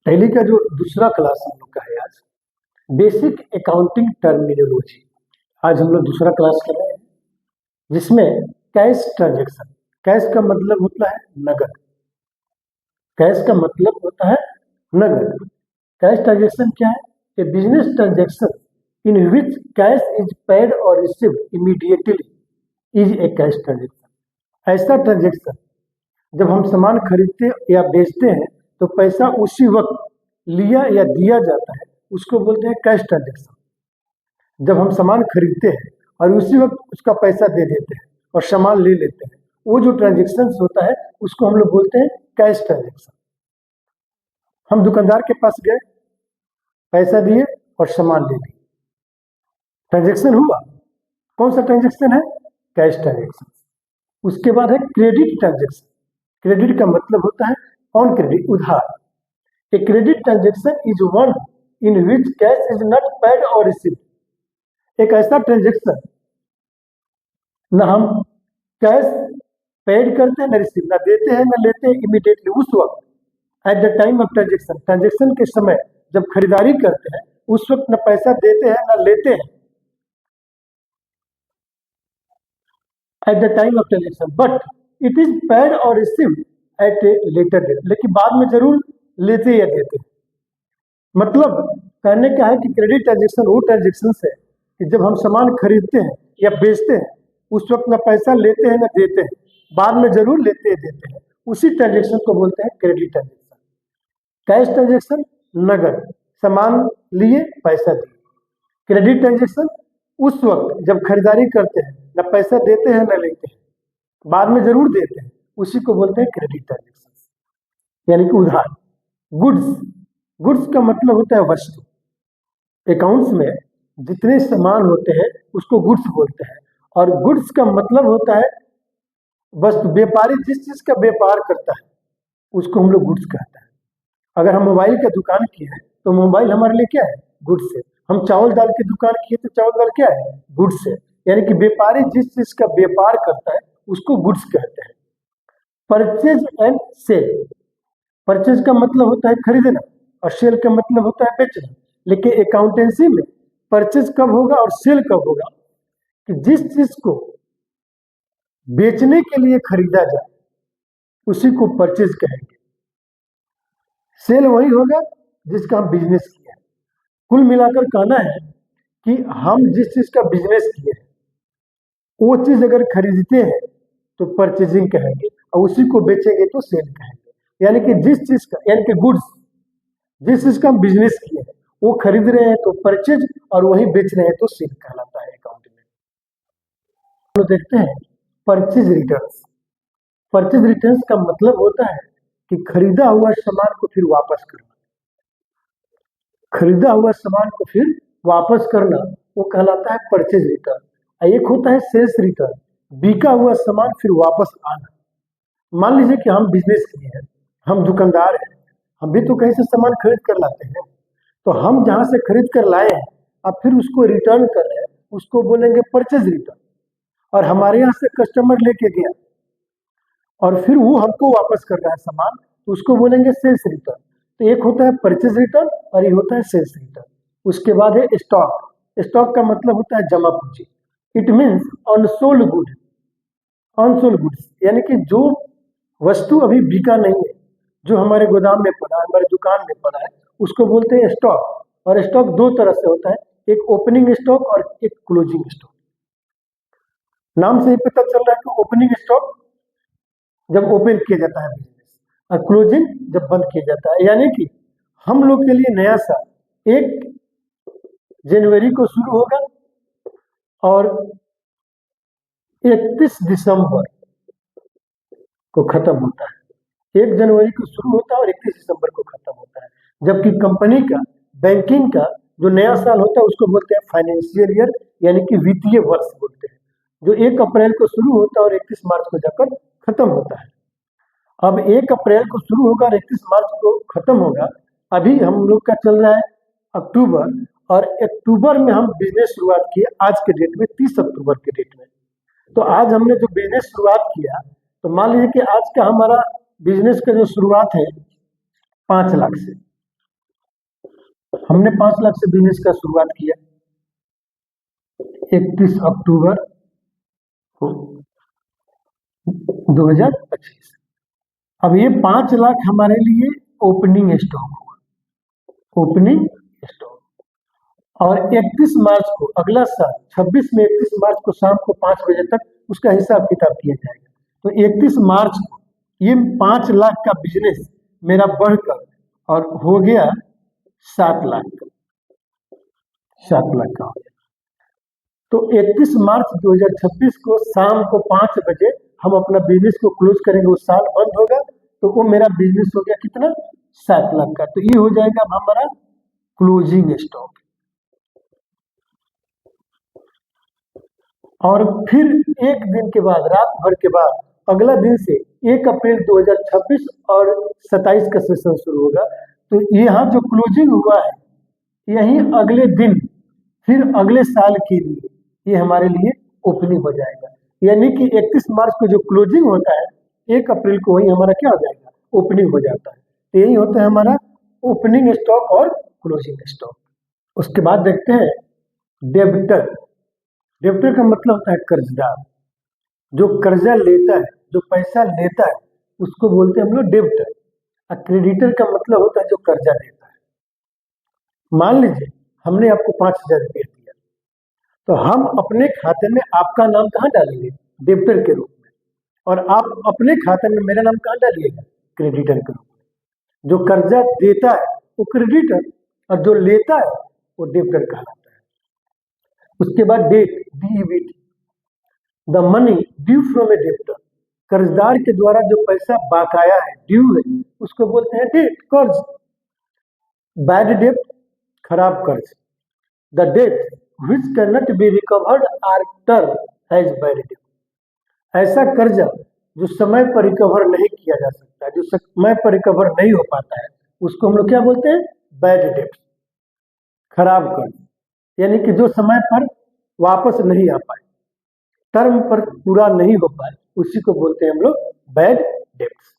Tally का जो दूसरा क्लास हम लोग का है आज, बेसिक अकाउंटिंग टर्मिनोलॉजी। आज हम लोग दूसरा क्लास कर रहे हैं जिसमें कैश ट्रांजेक्शन। कैश का मतलब होता है नगद। कैश का मतलब होता है नगद। कैश ट्रांजेक्शन क्या है? A business transaction in which cash is paid और received immediately is a cash transaction. ऐसा ट्रांजेक्शन जब हम सामान खरीदते या बेचते हैं तो पैसा उसी वक्त लिया या दिया जाता है, उसको बोलते हैं कैश ट्रांजेक्शन। जब हम सामान खरीदते हैं और उसी वक्त उसका पैसा दे देते हैं और सामान ले लेते हैं, वो जो ट्रांजेक्शन होता है उसको हम लोग बोलते हैं कैश ट्रांजेक्शन। हम दुकानदार के पास गए, पैसा दिए और सामान ले लिए, ट्रांजेक्शन हुआ। कौन सा ट्रांजेक्शन है? Cash transaction. उसके बाद है क्रेडिट ट्रांजेक्शन। क्रेडिट का मतलब होता है ऑन क्रेडिट, उधार। A credit transaction is one in which cash is not paid और रिसीव्ड। एक ऐसा ट्रांजेक्शन ना हम कैश पेड करते हैं, ना रिसीव, ना देते हैं ना लेते हैं इमीडिएटली उस वक्त। Eight the time of transaction, transaction के समय जब खरीदारी करते हैं उस वक्त ना पैसा देते हैं ना लेते हैं at the time of transaction, but it is paid और received at a later date. लेकिन बाद में जरूर लेते या देते हैं। मतलब कहने का है कि क्रेडिट ट्रांजेक्शन वो ट्रांजेक्शन है कि जब हम सामान खरीदते हैं या बेचते हैं उस वक्त ना पैसा लेते हैं ना देते हैं, बाद में जरूर लेते देते हैं, उसी ट्रांजेक्शन को बोलते हैं क्रेडिट ट्रांजेक्शन। कैश ट्रांजेक्शन नगद, सामान लिए पैसा दिए। क्रेडिट ट्रांजेक्शन उस वक्त जब खरीदारी करते हैं ना पैसा देते हैं ना लेते हैं, बाद में जरूर देते हैं, उसी को बोलते हैं क्रेडिट ट्रांजेक्शन, यानी कि उधार। गुड्स, गुड्स का मतलब होता है वस्तु। अकाउंट्स में जितने सामान होते हैं उसको गुड्स बोलते हैं, और गुड्स का मतलब होता है वस्तु। व्यापारी जिस चीज का व्यापार करता है उसको हम लोग गुड्स कहते हैं। अगर हम मोबाइल का दुकान किए हैं तो मोबाइल हमारे लिए क्या है? गुड्स है। हम चावल दाल की दुकान किए तो चावल दाल क्या है? गुड्स है। यानी कि व्यापारी जिस चीज का व्यापार करता है उसको गुड्स कहते हैं। परचेज एंड सेल, परचेज का मतलब होता है खरीदना और सेल का मतलब होता है बेचना। लेकिन अकाउंटेंसी में परचेज कब होगा और सेल कब होगा? कि जिस चीज को बेचने के लिए खरीदा जाए उसी को परचेज कहेंगे। सेल वही होगा जिसका हम बिजनेस किया है। कुल मिलाकर कहना है कि हम जिस चीज का बिजनेस किए हैं वो चीज अगर खरीदते हैं तो परचेजिंग कहेंगे और उसी को बेचेंगे तो सेल कहेंगे। यानी कि जिस चीज का, यानी कि गुड्स, जिस चीज का हम बिजनेस किए हैं वो खरीद रहे हैं तो परचेज और वही बेच रहे हैं तो सेल कहलाता है अकाउंट में। तो देखते हैं परचेज रिटर्न्स। परचेज रिटर्न्स का मतलब होता है कि खरीदा हुआ सामान को फिर वापस करना। खरीदा हुआ सामान को फिर वापस करना वो कहलाता है परचेज रिटर्न। एक होता है सेल्स रिटर्न, बिका हुआ सामान फिर वापस आना। मान लीजिए कि हम बिजनेस किए हैं, हम दुकानदार हैं, हम भी तो कहीं से सामान खरीद कर लाते हैं, तो हम जहां से खरीद कर लाए हैं अब फिर उसको रिटर्न कर रहे हैं, उसको बोलेंगे परचेज रिटर्न। और हमारे यहाँ से कस्टमर लेके गया और फिर वो हमको वापस कर रहा है सामान, तो उसको बोलेंगे सेल्स रिटर्न। तो एक होता है परचेज रिटर्न और एक होता है सेल्स रिटर्न। उसके बाद है स्टॉक। स्टॉक का मतलब होता है जमा पूंजी। It means unsold good, unsold goods, यानी कि जो वस्तु अभी बिका नहीं है, जो हमारे गोदाम में पड़ा है, हमारे दुकान में पड़ा है, उसको बोलते हैं स्टॉक। और स्टॉक दो तरह से होता है, एक ओपनिंग स्टॉक और एक क्लोजिंग स्टॉक। नाम से ही पता चल रहा है कि ओपनिंग स्टॉक जब ओपन किया जाता है बिजनेस, और क्लोजिंग जब बंद किया जाता है। यानी कि हम लोग के लिए नया साल 1 जनवरी को शुरू होगा और 31 दिसंबर को खत्म होता है। 1 जनवरी को शुरू होता है और 31 दिसंबर को खत्म होता है। जबकि कंपनी का, बैंकिंग का जो नया साल होता है उसको बोलते हैं फाइनेंशियल ईयर, यानी कि वित्तीय वर्ष बोलते हैं, जो 1 अप्रैल को शुरू होता है और 31 मार्च को जाकर खत्म होता है। अब 1 अप्रैल को शुरू होगा और 31 मार्च को खत्म होगा। अभी हम लोग का चल रहा है अक्टूबर, और अक्टूबर में हम बिजनेस शुरुआत किए आज के डेट में, 30 अक्टूबर के डेट में। तो आज हमने जो बिजनेस शुरुआत किया, तो मान लीजिए कि आज का हमारा बिजनेस का जो शुरुआत है 5 लाख से, हमने 5 लाख से बिजनेस का शुरुआत किया 31 अक्टूबर 2025। अब ये 5 लाख हमारे लिए ओपनिंग स्टॉक हुआ, ओपनिंग स्टॉक। और 31 मार्च को अगला साल 26 में 31 मार्च को शाम को 5 बजे तक उसका हिसाब किताब किया जाएगा। तो 31 मार्च को ये 5 लाख का बिजनेस मेरा बढ़कर और हो गया 7 लाख का, 7 लाख का हो गया। तो 31 मार्च 2026 को शाम को 5 बजे हम अपना बिजनेस को क्लोज करेंगे, वो साल बंद होगा। तो वो मेरा बिजनेस हो गया कितना, 7 लाख का। तो ये हो जाएगा अब हमारा क्लोजिंग स्टॉक। और फिर एक दिन के बाद, रात भर के बाद, अगला दिन से 1 अप्रैल 2026 और 27 का सेशन शुरू होगा। तो यहाँ जो क्लोजिंग हुआ है यही अगले दिन फिर अगले साल के लिए ये हमारे लिए ओपनिंग हो जाएगा। यानी कि 31 मार्च को जो क्लोजिंग होता है 1 अप्रैल को वही हमारा क्या हो जाएगा, ओपनिंग हो जाता है। तो यही होता है हमारा ओपनिंग स्टॉक और क्लोजिंग स्टॉक। उसके बाद देखते हैं डेबिटर। डेबिटर का मतलब होता है कर्जदार, जो कर्जा लेता है, जो पैसा लेता है उसको बोलते हैं हम लोग डेबिटर। और क्रेडिटर का मतलब होता है जो कर्जा देता है। मान लीजिए हमने आपको 5,000 रुपया दिया, तो हम अपने खाते में आपका नाम कहाँ डालेंगे, डेबिटर के रूप में, और आप अपने खाते में मेरा नाम कहाँ डालिएगा, क्रेडिटर के रूप में। जो कर्जा देता है वो क्रेडिटर और जो लेता है वो डेबिटर कहलाता है। उसके बाद debt, DEBT, the money due from a debtor. कर्जदार के द्वारा जो पैसा बकाया है, ड्यू है, उसको बोलते हैं डेट, कर्ज। बैड डेट, खराब कर्ज। The debt which cannot be recovered after has bad debt। ऐसा कर्जा जो समय पर रिकवर नहीं किया जा सकता, जो समय पर रिकवर नहीं हो पाता है, उसको हम लोग क्या बोलते हैं, बैड डेट, खराब कर्ज। यानी कि जो समय पर वापस नहीं आ पाए, टर्म पर पूरा नहीं हो पाए, उसी को बोलते हैं हम लोग बैड डेट्स।